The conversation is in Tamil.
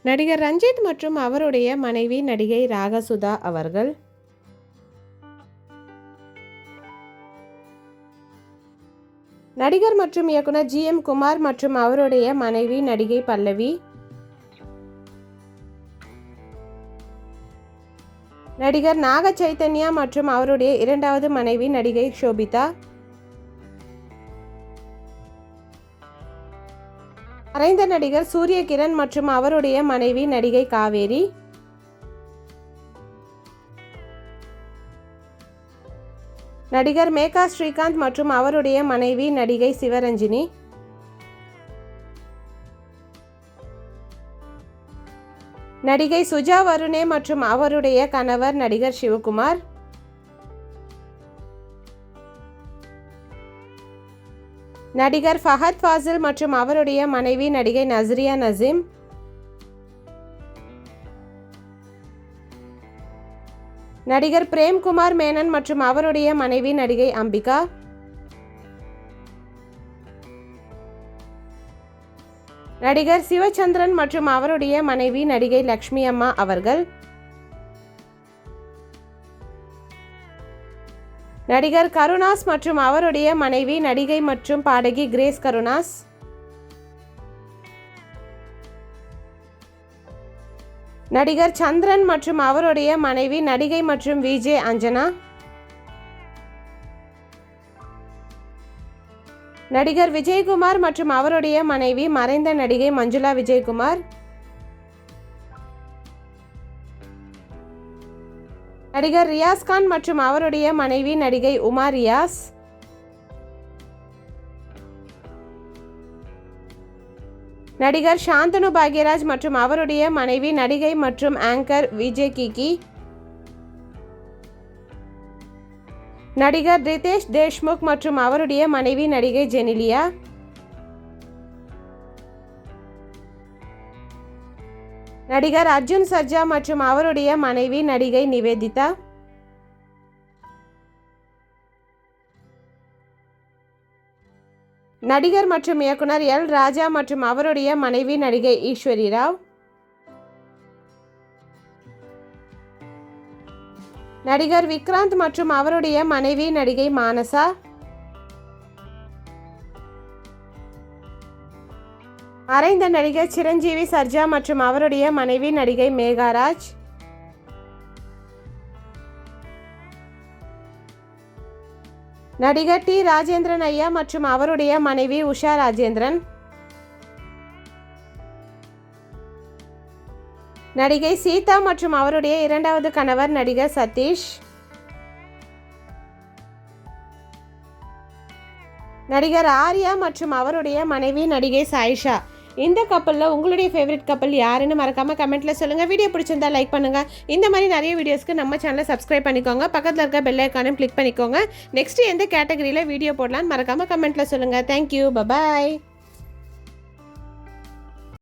நடிகர் ரஞ்சித் மற்றும் அவருடைய மனைவி நடிகை ராகசுதா அவர்கள். நடிகர் மற்றும் இயக்குனர் GM குமார் மற்றும் அவருடைய மனைவி நடிகை பல்லவி. நடிகர் நாக சைத்தன்யா மற்றும் அவருடைய இரண்டாவது மனைவி நடிகை ஷோபிதா. மறைந்த நடிகர் சூரிய கிரண் மற்றும் அவருடைய மனைவி நடிகை காவேரி. நடிகர் மேகா ஸ்ரீகாந்த் மற்றும் அவருடைய மனைவி நடிகை சிவரஞ்சினி. நடிகை சுஜா வருணே மற்றும் அவருடைய கணவர் நடிகர் சிவகுமார். நடிகர் ஃபஹத் ஃபாசில் மற்றும் அவருடைய மனைவி நடிகை நஸ்ரியா நசீம். நடிகர் பிரேம்குமார் மேனன் மற்றும் அவருடைய மனைவி நடிகை அம்பிகா. நடிகர் சிவச்சந்திரன் மற்றும் அவருடைய மனைவி நடிகை லக்ஷ்மி அம்மா அவர்கள். நடிகர் கருணாஸ் மற்றும் அவருடைய மனைவி நடிகை மற்றும் பாடகி கிரேஸ் கருணாஸ். நடிகர் சந்திரன் மற்றும் அவருடைய மனைவி நடிகை மற்றும் VJ அஞ்சனா. நடிகர் விஜயகுமார் மற்றும் அவருடைய மனைவி மறைந்த நடிகை மஞ்சுளா விஜயகுமார். நடிகர் ரியாஸ்கான் மற்றும் அவருடைய மனைவி நடிகை உமா ரியாஸ். நடிகர் சாந்தனு பாக்யராஜ் மற்றும் அவருடைய மனைவி நடிகை மற்றும் ஆங்கர் விஜய் கிகி. நடிகர் ரிதேஷ் தேஷ்முக் மற்றும் அவருடைய மனைவி நடிகை ஜெனிலியா. நடிகர் அர்ஜுன் சர்ஜா மற்றும் அவருடைய மனைவி நடிகை நிவேதிதா. நடிகர் மற்றும் இயக்குனர் L. ராஜா மற்றும் அவருடைய மனைவி நடிகை ஈஸ்வரி ராவ். நடிகர் விக்ராந்த் மற்றும் அவருடைய மனைவி நடிகை மானசா. மறைந்த நடிகர் சிரஞ்சீவி சர்ஜா மற்றும் அவருடைய மனைவி நடிகை மேகாராஜ். நடிகர் T. ராஜேந்திரன் ஐயா மற்றும் அவருடைய மனைவி உஷா ராஜேந்திரன். நடிகை சீதா மற்றும் அவருடைய இரண்டாவது கணவர் நடிகர் சதீஷ். நடிகர் ஆர்யா மற்றும் அவருடைய மனைவி நடிகை சாயிஷா. இந்த கப்பலில் உங்களுடைய ஃபேவரட் கப்பல் யாருன்னு மறக்காமல் கமெண்ட்டில் சொல்லுங்கள். வீடியோ பிடிச்சிருந்தா லைக் பண்ணுங்கள். இந்த மாதிரி நிறைய வீடியோஸ்க்கு நம்ம சேனலை சப்ஸ்கிரைப் பண்ணிக்கோங்க. பக்கத்தில் இருக்க பெல் ஐக்கானையும் கிளிக் பண்ணிக்கோங்க. நெக்ஸ்ட் எந்த கேட்டகரியில் வீடியோ போடலான்னு மறக்காமல் கமெண்ட்டில் சொல்லுங்கள். தேங்க்யூ. பபாய்.